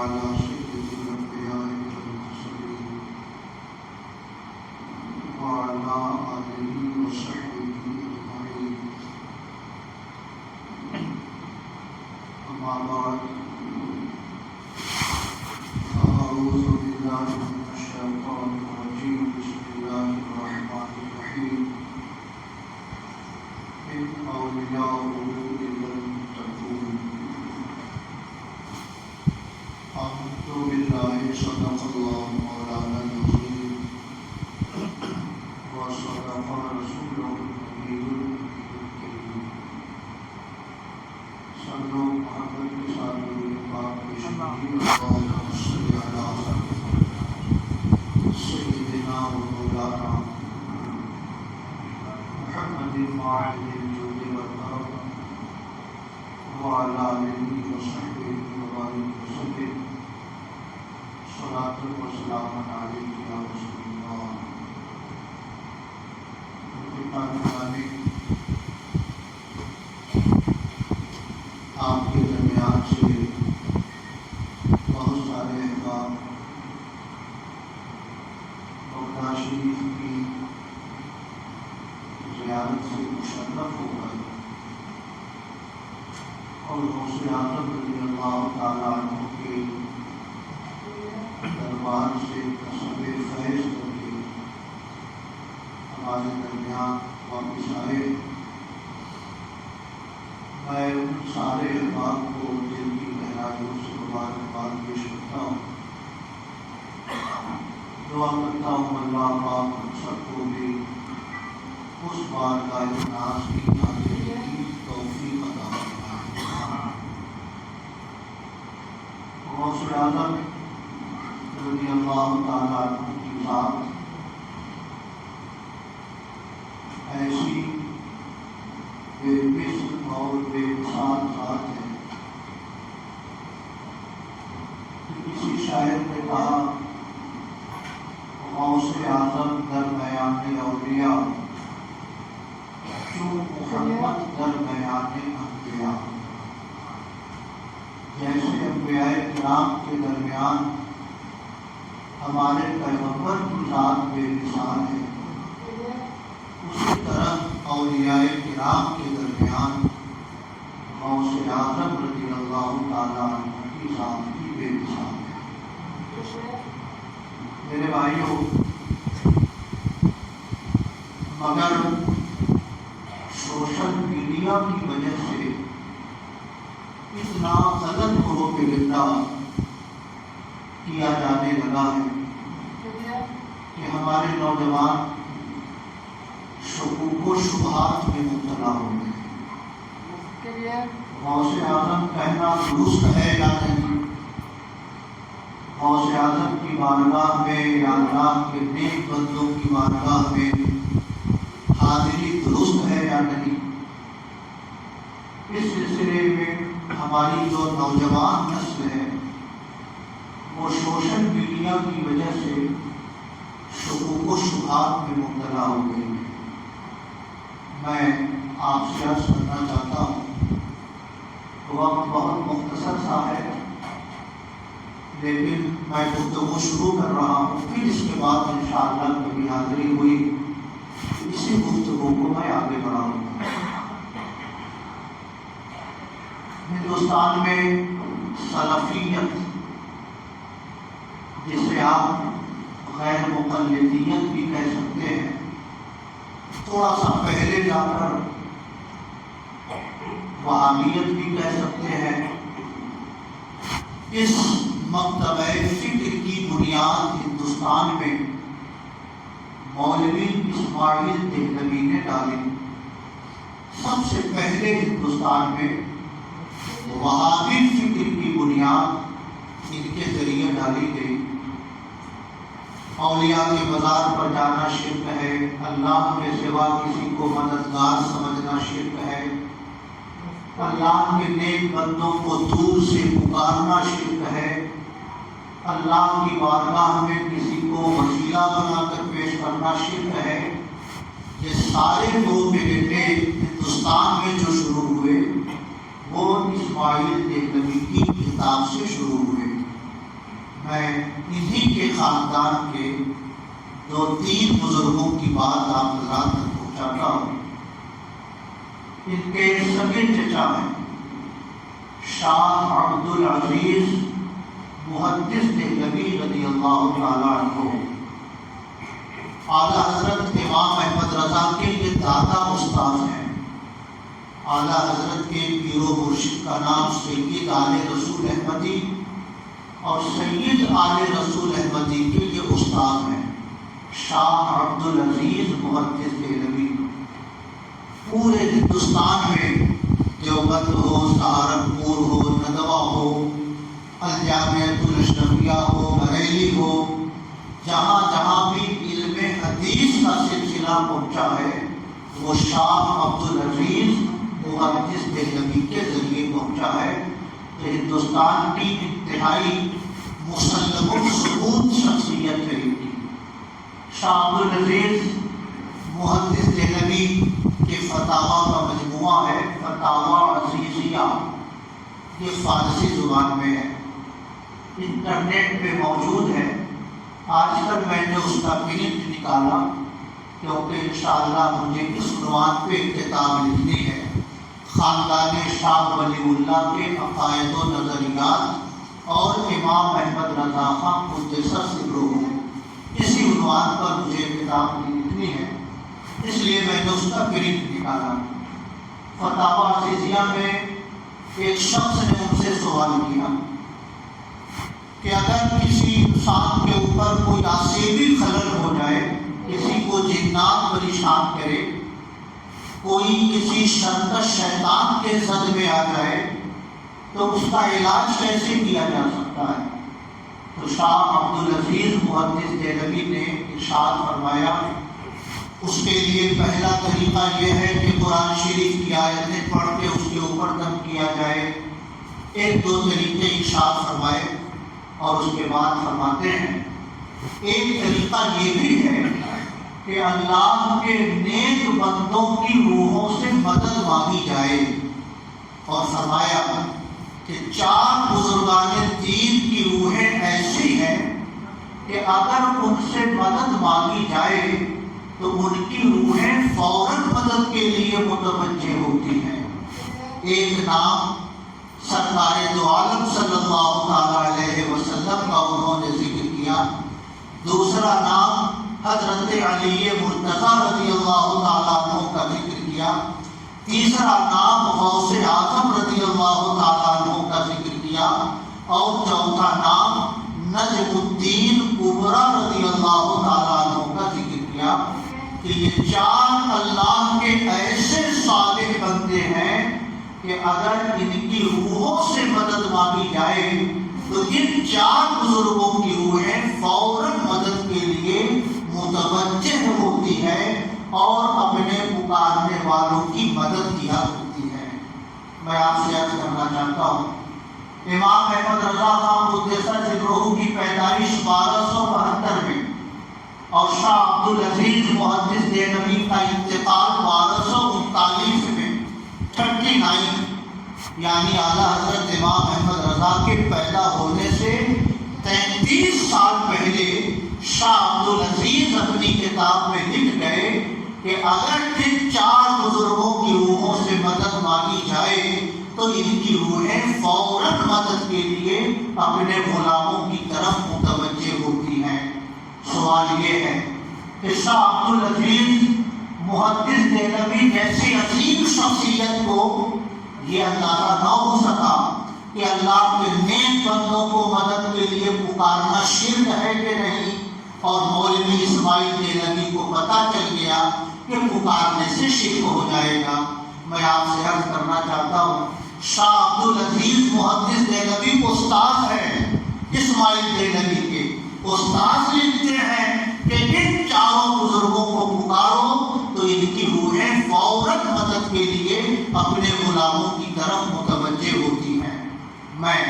على سيد الأنبياء والمرسلين وعلى آله وصحبه أجمعين أما بعد أعوذ بالله من الشيطان الرجيم بسم الله الرحمن الرحيم إن أولياؤه إلا المتقون أعوذ بالله صدق الله مولانا العظيم وصدق رسوله النبي الكريم صلوا محمد کے ساتھ درود پاک پیش کیجیے اللهم صل على سيدنا ومولانا محمد وعلى الجود والكرم وعلى آله وصحبه وبارك وسلم صلاة وسلام عليك يا رسول الله. آپ کے درمیان سے بہت سارے احباب بغداد شریف کی زیارت سے مشرف ہو گئے اور غوث اعظم رضی اللہ تعالیٰ عنہ کے دربار سے نصب فیض کر کے ہمارے درمیان واپس آئے. میں ان سارے احباب کو دل کی گہرائیوں سے مبارکباد پیش کرتا ہوں. دعا کرتا ہوں اللہ پاک ہم سب کو بھی اس بارگاہ ناز کی حاضری کی توفیق عطا فرمائے. غوث اعظم رضی اللہ تعالیٰ عنہ کی ذات ایسی بے مثل اور بے مثال ذات ہے کہ کسی شاعر نے کہا غوث اعظم درمیان اولیاء چون محمد درمیان انبیاء. جیسے انبیاء کرام کے درمیان ہمارے پیغمبر کی ذات بے مثال ہے، اسی طرح اولیاء کرام کے درمیان غوث اعظم رضی اللہ تعالیٰ عنہ کی ذات کی بے مثال ہے. میرے بھائیوں، مگر سوشل میڈیا کی وجہ سے اتنا غلط پروپیگنڈا کیا جانے لگا ہے کہ ہمارے نوجوان شکوک و شبہات میں مبتلا ہو گئے. غوث اعظم کہنا درست ہے یا نہیں؟ غوث اعظم کی بارگاہ میں یا اللہ کے نیک بندوں کی بارگاہ میں حاضری درست ہے یا نہیں؟ اس سلسلے میں ہماری جو نوجوان نسل ہے وہ سوشل میڈیا کی وجہ سے شکوک و شبہات میں مبتلا ہو گئی. میں آپ سے عرض کرنا چاہتا ہوں، وقت بہت مختصر سا ہے لیکن میں گفتگو شروع کر رہا ہوں، پھر اس کے بعد انشاءاللہ کبھی حاضری ہوئی اسی گفتگو کو میں آگے بڑھاؤں گا. ہندوستان میں سلفیت، جسے آپ غیر مقلدیت بھی کہہ سکتے ہیں، تھوڑا سا پہلے جا کر وہابیت بھی کہہ سکتے ہیں، اس مکتبہ فکر کی بنیاد ہندوستان میں مولوی اسماعیل دہلوی نے ڈالی. سب سے پہلے ہندوستان میں وہابی فکر کی بنیاد ان کے ذریعے ڈالی گئی. اولیاء کے مزار پر جانا شرک ہے، اللہ کے سوا کسی کو مددگار سمجھنا شرک ہے، اللہ کے نیک بندوں کو دور سے پکارنا شرک ہے، اللہ کی بارگاہ میں کسی کو وسیلہ بنا کر پیش کرنا شرک ہے. یہ سارے پروپیگنڈے ہندوستان میں جو شروع ہوئے وہ اسماعیل دہلوی کی کتاب سے شروع ہوئے. انہی کے خاندان کے 2-3 بزرگوں کی بات آپ حضرات تک پہنچاتا ہوں۔ ان کے سگے چچا ہیں شاہ عبد العزیز محدث دہلوی رضی اللہ تعالیٰ عنہ، اعلیٰ حضرت امام احمد رضا کے یہ دادا استاد ہیں۔ اعلیٰ حضرت کے پیر و مرشد کا نام سید آل رسول احمدی اور سید آل رسول احمدی کے یہ استاد ہیں شاہ عبد العزیز محدث دہلوی۔ پورے ہندوستان میں دیوبند ہو، سہارنپور ہو، ندوہ ہو، الجامعۃ الاشرفیہ ہو، بریلی ہو، جہاں جہاں بھی علم حدیث کا سلسلہ پہنچا ہے وہ شاہ عبد العزیز محدث دہلوی کے ذریعے پہنچا ہے۔ تو ہندوستان کی انتہائی مسلم الثبوت شخصیت ہے ان کی۔ شاہ عبد العزیز محدث دہلوی کے فتاویٰ کا مجموعہ ہے فتاویٰ عزیزیہ، یہ فارسی زبان میں ہے، انٹرنیٹ پہ موجود ہے۔ آج کل میں نے اس کا پرنٹ نکالا کیونکہ انشاءاللہ مجھے اس عنوان پہ کتاب لکھنی ہے، خاندان شاہ ولی اللہ کے عقائد و نظریات اور امام احمد رضا خان قدس سرہ، اسی عنوان پر مجھے کتاب لکھنی ہے، اس لیے میں نے اس کا پرنٹ نکالا۔ فتاویٰ عزیزیہ میں ایک شخص نے مجھ سے سوال کیا کہ اگر کسی انسان کے اوپر کوئی آسیبی خلل ہو جائے، کسی کو جنات پریشان کرے، کوئی کسی شرکش شیطان کے زد میں آ جائے تو اس کا علاج کیسے کیا جا سکتا ہے؟ تو شاہ عبد العزیز محدث دہلوی نے ارشاد فرمایا اس کے لیے پہلا طریقہ یہ ہے کہ قرآن شریف کی آیتیں پڑھ کے اس کے اوپر دم کیا جائے۔ 1-2 طریقے ارشاد فرمائے اور اس کے بعد فرماتے ہیں ایک طریقہ یہ بھی ہے کہ اللہ کے نیک بندوں کی روحوں سے مدد مانگی جائے، اور فرمایا کہ 4 بزرگان دین کی روحیں ایسی ہیں کہ اگر ان سے مدد مانگی جائے تو ان کی روحیں فوراً مدد کے لیے متوجہ ہوتی ہیں۔ ایک نام سرکار دو عالم صلی اللہ تعالیٰ علیہ وسلم کا انہوں نے ذکر کیا، دوسرا نام حضرت علی مرتضیٰ رضی اللہ تعالیٰ عنہ کا ذکر کیا، تیسرا نام غوث اعظم رضی اللہ تعالیٰ عنہ کا ذکر کیا، اور چوتھا نام نجم الدین کبریٰ رضی اللہ تعالیٰ عنہ کا ذکر کیا کہ یہ 4 اللہ کے ایسے صالح بندے ہیں کہ اگر ان کی روحوں سے مدد مانگی جائے تو ان 4 بزرگوں کی روحیں فوراً مدد کے لیے متوجہ ہوتی ہے اور اپنے پکارنے والوں کی مدد کیا کرتی ہے۔ میں آپ سے عرض کرنا چاہتا ہوں امام احمد رضا خان قدس سرہ کی پیدائش 1272 میں اور شاہ عبد العزیز محدث دہلوی کا انتقال 1239 میں 39 یعنی اعلیٰ حضرت امام احمد رضا کے پیدا ہونے سے 33 سال پہلے شاہ عبد العزیز اپنی کتاب میں لکھ گئے کہ اگر ان 4 بزرگوں کی روحوں سے مدد مانگی جائے تو ان کی روحیں فوراً مدد کے لیے اپنے غلاموں کی طرف متوجہ ہوتی ہیں۔ سوال یہ ہے کہ شاہ عبد العزیز محدث دہلوی جیسی عظیم شخصیت کو یہ اندازہ نہ ہو سکا کہ اللہ کے نیک بندوں کو مدد کے لیے پکارنا شرک ہے کہ نہیں، اور مولوی اسماعیل دہلوی کو پتہ چل گیا کہ پکارنے سے شرک ہو جائے گا۔ میں آپ سے عرض کرنا چاہتا ہوں شاہ عبد العزیز محدث دہلوی استاد ہیں، اسماعیل دہلوی کے استاد لکھتے ہیں کہ ان 4 بزرگوں کو پکارو تو ان کی روحیں فوراً مدد کے لیے اپنے غلاموں کی طرف متوجہ ہوتی ہیں۔ میں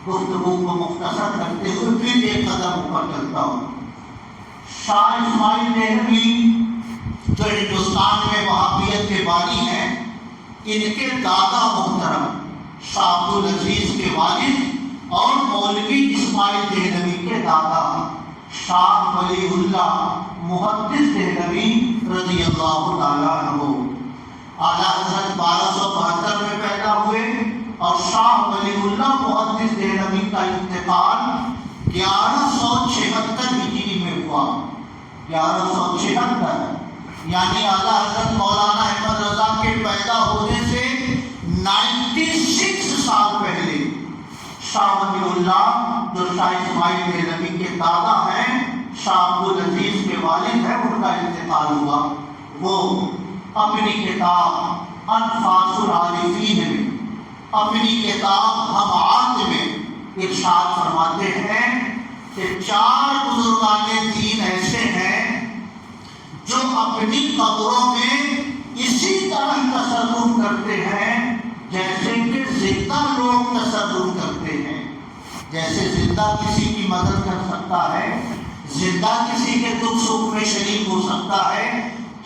گفتگو کو مختصر کرتے ہوئے پھر ایک قدم اوپر چلتا ہوں۔ شاہ اسماعیل دہلوی جو ہندوستان میں وہابیت کے بانی ہیں، ان کے دادا محترم شاہ عبد العزیز کے والد اور مولوی اسماعیل دہلوی کے دادا شاہ ولی اللہ محدث دہلوی رضی اللہ تعالیٰ عنہ اعلیٰ حضرت 1272 میں پیدا ہوئے اور شاہ ولی اللہ محدث دہلوی کا انتقال 1176 ہجری میں ہوا. 1176 یعنی اعلیٰ حضرت مولانا احمد رضا کے پیدا ہونے سے 96 سال پہلے شاہ ولی اللہ جو شاہ اسماعیل دہلوی کے دادا ہیں، شاہ عبدالعزیز کے والد ہیں، ان کا انتقال ہوا. وہ اپنی کتاب انفاس العارفین میں، اپنی کتاب ہمعات میں ارشاد فرماتے ہیں کہ 4 بزرگان دین ایسے ہیں جو اپنی قبروں میں اسی طرح تصرف کرتے ہیں جیسے کہ زندہ لوگ تصرف کرتے ہیں. جیسے زندہ کسی کی مدد کر سکتا ہے، زندہ کسی کے دکھ سکھ میں شریک ہو سکتا ہے.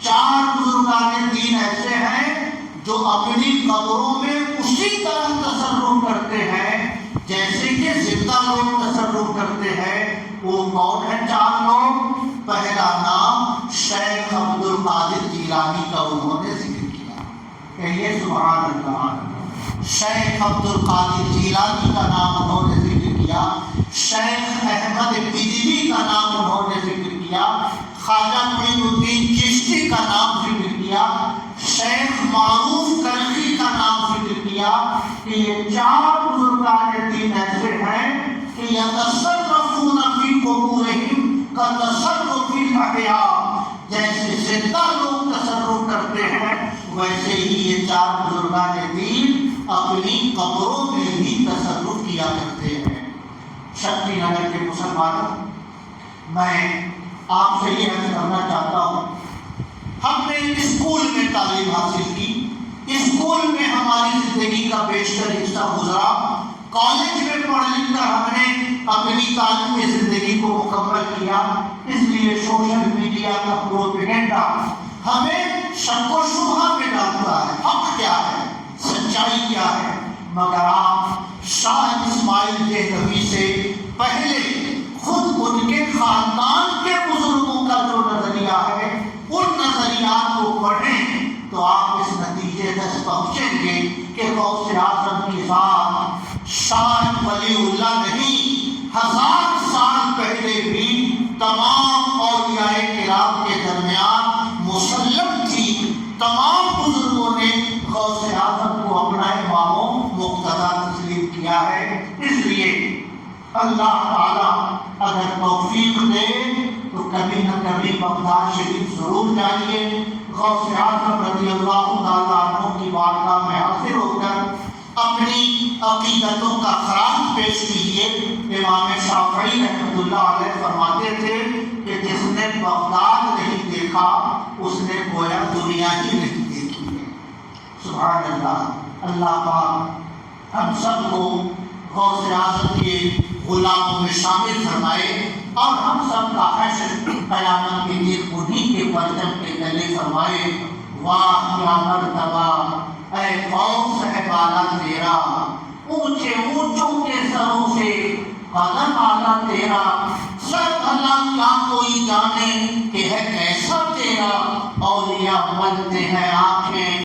4 بزرگان دین ایسے ہیں جو اپنی قبروں میں اسی طرح تصرف کرتے ہیں جیسے کہ زندہ لوگ تصرف کرتے ہیں. وہ کون ہیں 4 لوگ؟ پہلا نام شیخ عبد القادر جیلانی کا انہوں نے ذکر کیا. کہیے سبحان اللہ. شیخ عبد القادر جیلانی کا نام انہوں نے ذکر کیا. شیخ احمد بجلی کا نام انہوں نے ذکر کیا. خواجہ معین الدین چشتی کا نام ذکر کیا. شیخ معروف کرخی کا نام ذکر کیا. کہ یہ 4 بزرگان دین ایسے ہیں کہ یتصرفون فی قبورہم کتصرف الاحیاء. جیسے زندہ لوگ تصرف کرتے ہیں ویسے ہی یہ 4 بزرگان دین اپنی قبروں میں بھی تصرف کیا کرتے ہیں. شکتی نگر کے مسلمانوں، میں آپ سے یہ عرض کرنا چاہتا ہوں، ہم نے اسکول میں تعلیم حاصل کی، اسکول میں ہماری زندگی کا بیشتر حصہ گزرا، کالج میں پڑھ لکھ کر ہم نے اپنی تعلیمی زندگی کو مکمل کیا. اس لیے سوشل میڈیا کا پروپیگنڈا ہمیں شک و شبہ میں ڈالتا ہے. حق کیا ہے، سچائی کیا ہے. مگر آپ شاہ اسماعیل دہلوی سے پہلے خود ان کے خاندان کے بزرگوں کا جو نظریہ ہے ان نظریات کو پڑھیں تو آپ اس نتیجے تک پہنچیں گے کہ غوث اعظم کی ذات شاہ ولی اللہ نہیں، 1000 سال پہلے بھی تمام اولیاء کرام کے درمیان مسلم تھی. تمام بزرگوں نے غوث اعظم کو اپنا امام و مقتدی تسلیم کیا ہے. اس لیے اللہ تعالیٰ اگر توفیق دے تو کبھی نہ کبھی بغداد شریف ضرور جائیے. غوث اعظم رضی اللہ تعالیٰ عنہ کی بارگاہ میں حاضر ہو کر اپنی عقیدتوں کا خراج پیش کیجیے. امام شافعی رحمۃ اللہ علیہ فرماتے تھے کہ جس نے بغداد نہیں دیکھا اس نے گویا دنیا ہی نہیں دیکھی ہے. سبحان اللہ. اللہ پاک ہم سب کو غوث اعظم کے غلاموں میں شامل فرمائے اور ہم سب کا حشر قیامت کے دن انہی کے پرچم کے تلے فرمائے. واہ کیا مرتبہ اے غوث ہے بالا تیرا، اونچے اونچوں کے سروں سے قدم آلا تیرا. سر اللہ کیا کوئی جانے کہ ہے کیسا تیرا، اولیاء ملتے ہیں آنکھیں